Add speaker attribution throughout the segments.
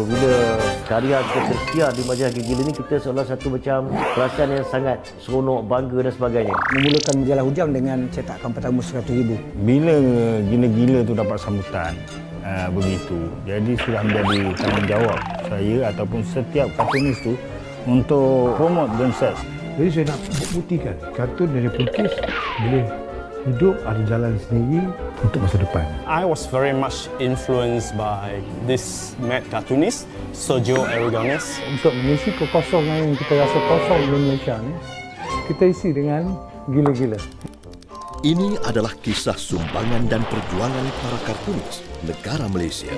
Speaker 1: apabila karya kita tersiar di majalah Gila ni, kita seolah satu macam perasaan yang sangat seronok, bangga dan sebagainya.
Speaker 2: Memulakan majalah Hujang dengan cetakan pertama 100,000.
Speaker 3: Bila Gila-Gila tu dapat sambutan begitu, jadi sudah menjadi tanggungjawab saya ataupun setiap kartunis tu untuk promote themselves.
Speaker 4: Jadi saya nak buktikan kartun dari pelukis boleh hidup, ada jalan sendiri untuk masa depan.
Speaker 5: I was very much influenced by this mad cartoonist, Sergio Aragonés.
Speaker 4: Untuk mengisi kekosongan yang kita rasa kosong di Malaysia ni, kita isi dengan gila-gila.
Speaker 6: Ini adalah kisah sumbangan dan perjuangan para kartunis negara Malaysia.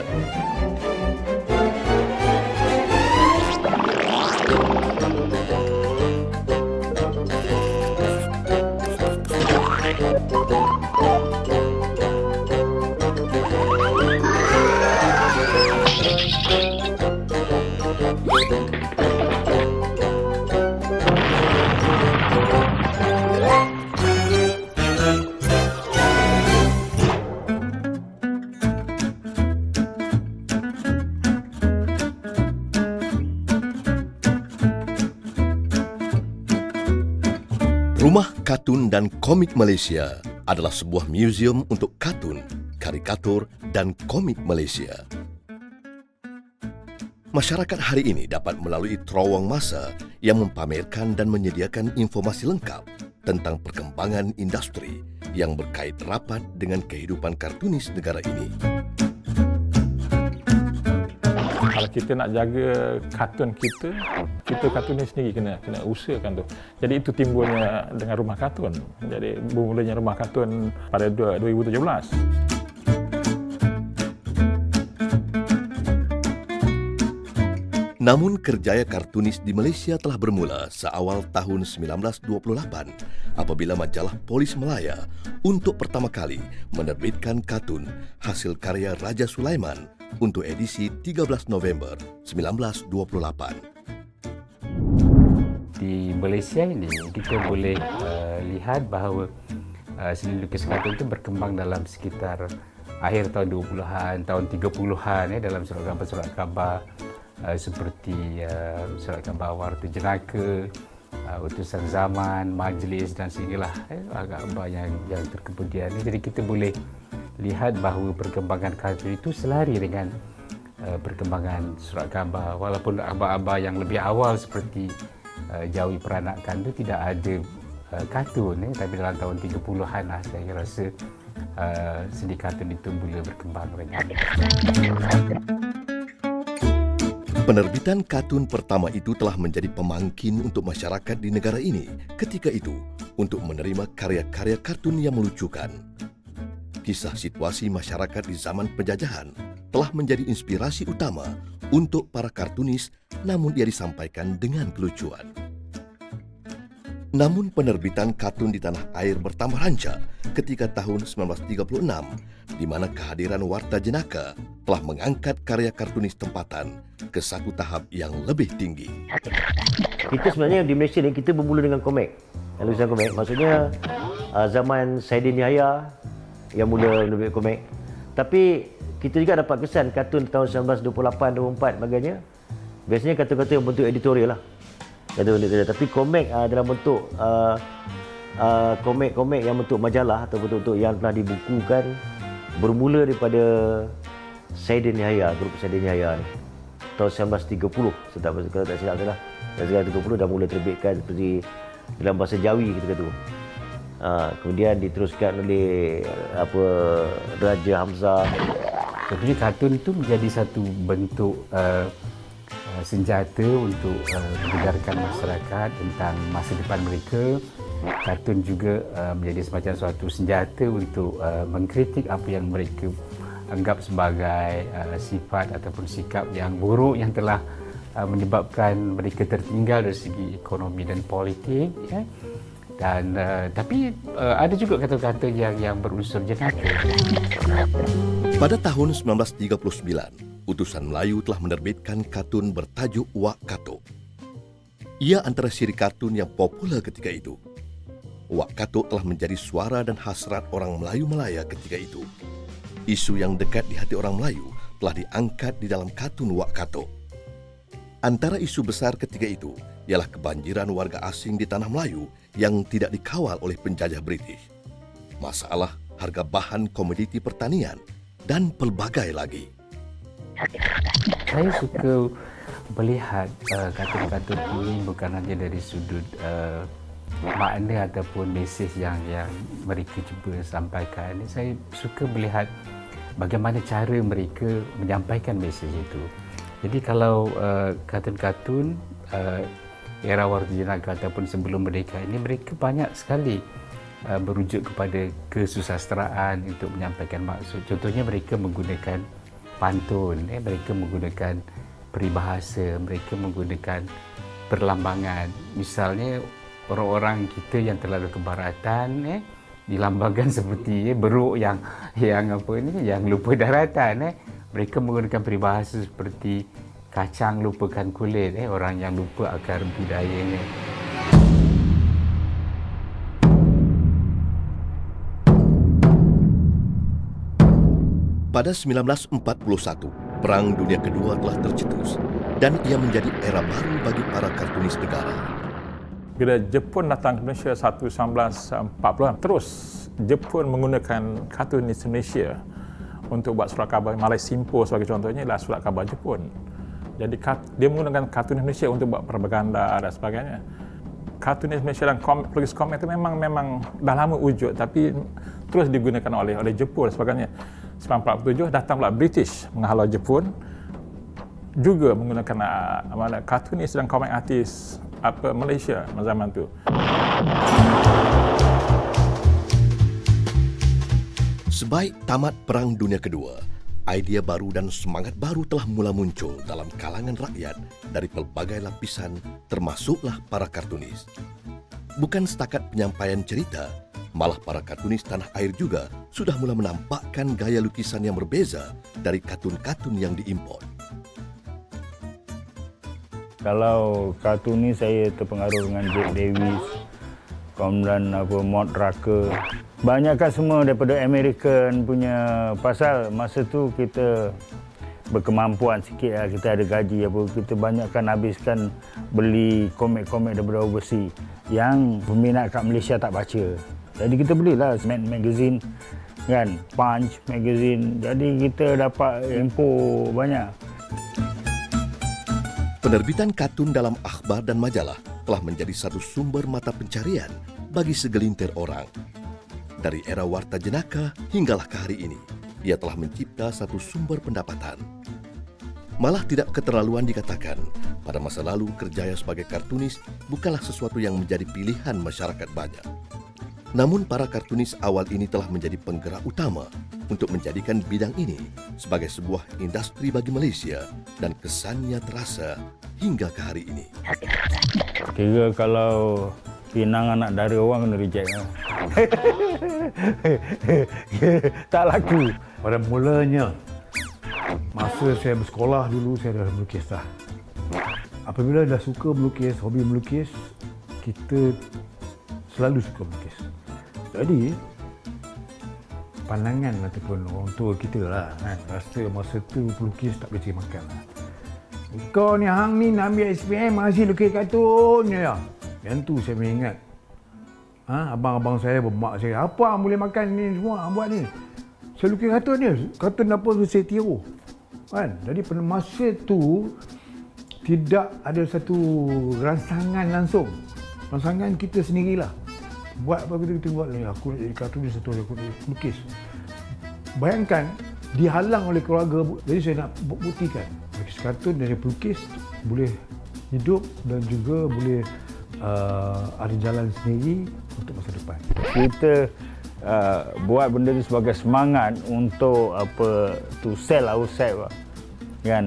Speaker 6: Rumah Kartun dan Komik Malaysia adalah sebuah museum untuk kartun, karikatur, dan komik Malaysia. Masyarakat hari ini dapat melalui terowong masa yang mempamerkan dan menyediakan informasi lengkap tentang perkembangan industri yang berkait rapat dengan kehidupan kartunis negara ini.
Speaker 7: Kalau kita nak jaga kartun kita kartunis sendiri kena usahakan tu. Jadi itu timbulnya dengan Rumah Kartun. Jadi bermulanya Rumah Kartun pada 2017.
Speaker 6: Namun kerjaya kartunis di Malaysia telah bermula seawal tahun 1928 apabila majalah Polis Melaya untuk pertama kali menerbitkan kartun hasil karya Raja Sulaiman untuk edisi 13 November 1928.
Speaker 8: Di Malaysia ini kita boleh lihat bahawa seni lukis kartun itu berkembang dalam sekitar akhir tahun 20-an, tahun 30-an dalam surat khabar seperti surat khabar Warta Jenaka, Utusan Zaman, Majlis dan sehinggalah khabar yang terkemudian. Jadi kita boleh lihat bahawa perkembangan kartun itu selari dengan perkembangan surat khabar. Walaupun khabar-khabar yang lebih awal seperti Jawi Peranakan itu tidak ada kartun, tapi dalam tahun 30-an lah saya rasa seni kartun itu mula berkembang.
Speaker 6: Penerbitan kartun pertama itu telah menjadi pemangkin untuk masyarakat di negara ini ketika itu untuk menerima karya-karya kartun yang melucukan. Kisah situasi masyarakat di zaman penjajahan telah menjadi inspirasi utama untuk para kartunis, namun ia disampaikan dengan kelucuan. Namun penerbitan kartun di tanah air bertambah rancak ketika tahun 1936, di mana kehadiran Warta Jenaka telah mengangkat karya kartunis tempatan ke satu tahap yang lebih tinggi.
Speaker 1: Kita sebenarnya di Malaysia ni, kita bermula dengan komik. Lukisan komik. Maksudnya zaman Saidin Yahya yang mula menerbit komik. Tapi kita juga dapat kesan kartun tahun 1928-24 bagainya. Biasanya kartun-kartun yang bentuk editorial lah. Tapi komik dalam bentuk komik-komik yang bentuk majalah atau bentuk yang telah dibukukan bermula daripada Saidin Yahya, grup Saidin Yahya ni. Tahun 1930, kalau tak silap salah. Dan 1930 dah mula terbitkan seperti dalam bahasa Jawi kita kata. Kemudian diteruskan oleh Raja Hamzah.
Speaker 8: Jadi kartun itu menjadi satu bentuk senjata untuk menyedarkan masyarakat tentang masa depan mereka. Kartun juga menjadi semacam suatu senjata untuk mengkritik apa yang mereka anggap sebagai sifat ataupun sikap yang buruk yang telah menyebabkan mereka tertinggal dari segi ekonomi dan politik. Dan tapi ada juga kata-kata yang berunsur jenaka.
Speaker 6: Pada tahun 1939, Utusan Melayu telah menerbitkan kartun bertajuk Wak Katuk. Ia antara siri kartun yang populer ketika itu. Wak Katuk telah menjadi suara dan hasrat orang Melayu Malaya ketika itu. Isu yang dekat di hati orang Melayu telah diangkat di dalam kartun Wak Kato. Antara isu besar ketika itu ialah kebanjiran warga asing di Tanah Melayu yang tidak dikawal oleh penjajah British, masalah harga bahan komoditi pertanian, dan pelbagai lagi.
Speaker 8: Saya suka melihat kartun-kartun ini bukan hanya dari sudut makna ataupun mesej yang mereka cuba sampaikan. Saya suka melihat bagaimana cara mereka menyampaikan mesej itu. Jadi kalau kartun-kartun era Warta Jenaka ataupun sebelum merdeka ini, mereka banyak sekali merujuk kepada kesusasteraan untuk menyampaikan maksud. Contohnya mereka menggunakan pantun, mereka menggunakan peribahasa, mereka menggunakan perlambangan. Misalnya orang-orang kita yang terlalu kebaratan dilambangkan seperti beruk yang lupa daratan. Mereka menggunakan peribahasa seperti kacang lupakan kulit, orang yang lupa akar budayanya.
Speaker 6: Pada 1941, Perang Dunia Kedua telah tercetus dan ia menjadi era baru bagi para kartunis negara.
Speaker 7: Bila Jepun datang ke Malaysia 1940-an, terus Jepun menggunakan kartunis Malaysia untuk buat surat khabar. Malaysia Simpo sebagai contohnya adalah surat khabar Jepun. Jadi dia menggunakan kartunis Malaysia untuk buat propaganda dan sebagainya. Kartunis Malaysia dan pelukis komik itu memang dah lama wujud, tapi terus digunakan oleh Jepun dan sebagainya. 1947 datang pula British menghalau Jepun, juga menggunakan kartunis dan komik artis Malaysia zaman itu.
Speaker 6: Sebaik tamat Perang Dunia Kedua, idea baru dan semangat baru telah mula muncul dalam kalangan rakyat dari pelbagai lapisan, termasuklah para kartunis. Bukan setakat penyampaian cerita, malah para kartunis tanah air juga sudah mula menampakkan gaya lukisan yang berbeza dari kartun-kartun yang diimport.
Speaker 3: Kalau kartunis saya terpengaruh dengan Jack Davis, kemudian Mort Rucker. Banyakkan semua daripada American punya, pasal masa tu kita berkemampuan sikit lah, kita ada gaji kita banyakkan habiskan beli komik-komik daripada overseas yang peminat kat Malaysia tak baca. Jadi kita belilah Mad Magazine kan, Punch Magazine. Jadi kita dapat info banyak.
Speaker 6: Penerbitan kartun dalam akhbar dan majalah telah menjadi satu sumber mata pencarian bagi segelintir orang. Dari era Warta Jenaka hinggalah ke hari ini, ia telah mencipta satu sumber pendapatan. Malah tidak keterlaluan dikatakan, pada masa lalu kerjaya sebagai kartunis bukanlah sesuatu yang menjadi pilihan masyarakat banyak. Namun para kartunis awal ini telah menjadi penggerak utama untuk menjadikan bidang ini sebagai sebuah industri bagi Malaysia dan kesannya terasa hingga ke hari ini.
Speaker 3: Kira kalau pinang anak dari orang kena reject lah. Tak laku.
Speaker 4: Pada mulanya, masa saya bersekolah dulu, saya dah melukis dah. Apabila dah suka melukis, hobi melukis, kita selalu suka melukis. Jadi, pandangan ataupun orang tua kita lah, kan, rasa masa tu pelukis tak boleh cari makan lah. Kau ni hang ni nak ambil SPM masih lukis kartun je ya. Yang tu saya mengingat. Abang-abang saya, mak saya, apa hang boleh makan ni semua hang buat ni? Saya lukis kartun je. Kartun apa tu saya tiru. Kan? Jadi pada masa tu tidak ada satu rangsangan langsung. Rangsangan kita sendirilah. Buat apa kita buat ni, aku nak jadi kartunis satu, aku nak lukis. Bayangkan dihalang oleh keluarga, jadi saya nak buktikan lukis kartun dari pelukis boleh hidup dan juga boleh ada jalan sendiri untuk masa depan.
Speaker 3: Kita buat benda tu sebagai semangat untuk to sell ourselves kan,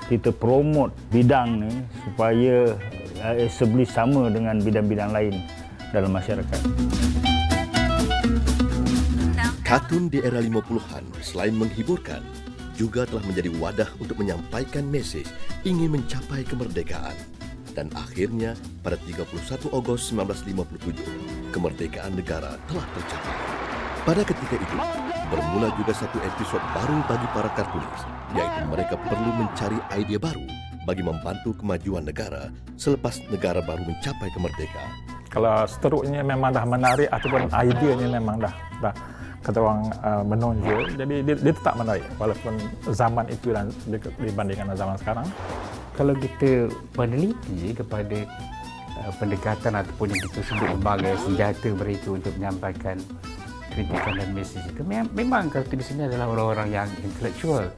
Speaker 3: kita promote bidang ni supaya establish sama dengan bidang-bidang lain dalam masyarakat.
Speaker 6: Kartun di era 50-an selain menghiburkan, juga telah menjadi wadah untuk menyampaikan mesej ingin mencapai kemerdekaan. Dan akhirnya pada 31 Ogos 1957, kemerdekaan negara telah tercapai. Pada ketika itu, bermula juga satu episod baru bagi para kartunis, yaitu mereka perlu mencari idea baru bagi membantu kemajuan negara selepas negara baru mencapai kemerdekaan.
Speaker 7: Kalau seterusnya memang dah menarik ataupun ideanya memang dah kata orang menonjol, jadi dia tetap menarik walaupun zaman itu dan dibandingkan zaman sekarang.
Speaker 8: Kalau kita meneliti kepada pendekatan ataupun yang kita sebut sebagai senjata mereka untuk menyampaikan kritikan dan mesej itu, memang kartunis ini adalah orang-orang yang intelektual.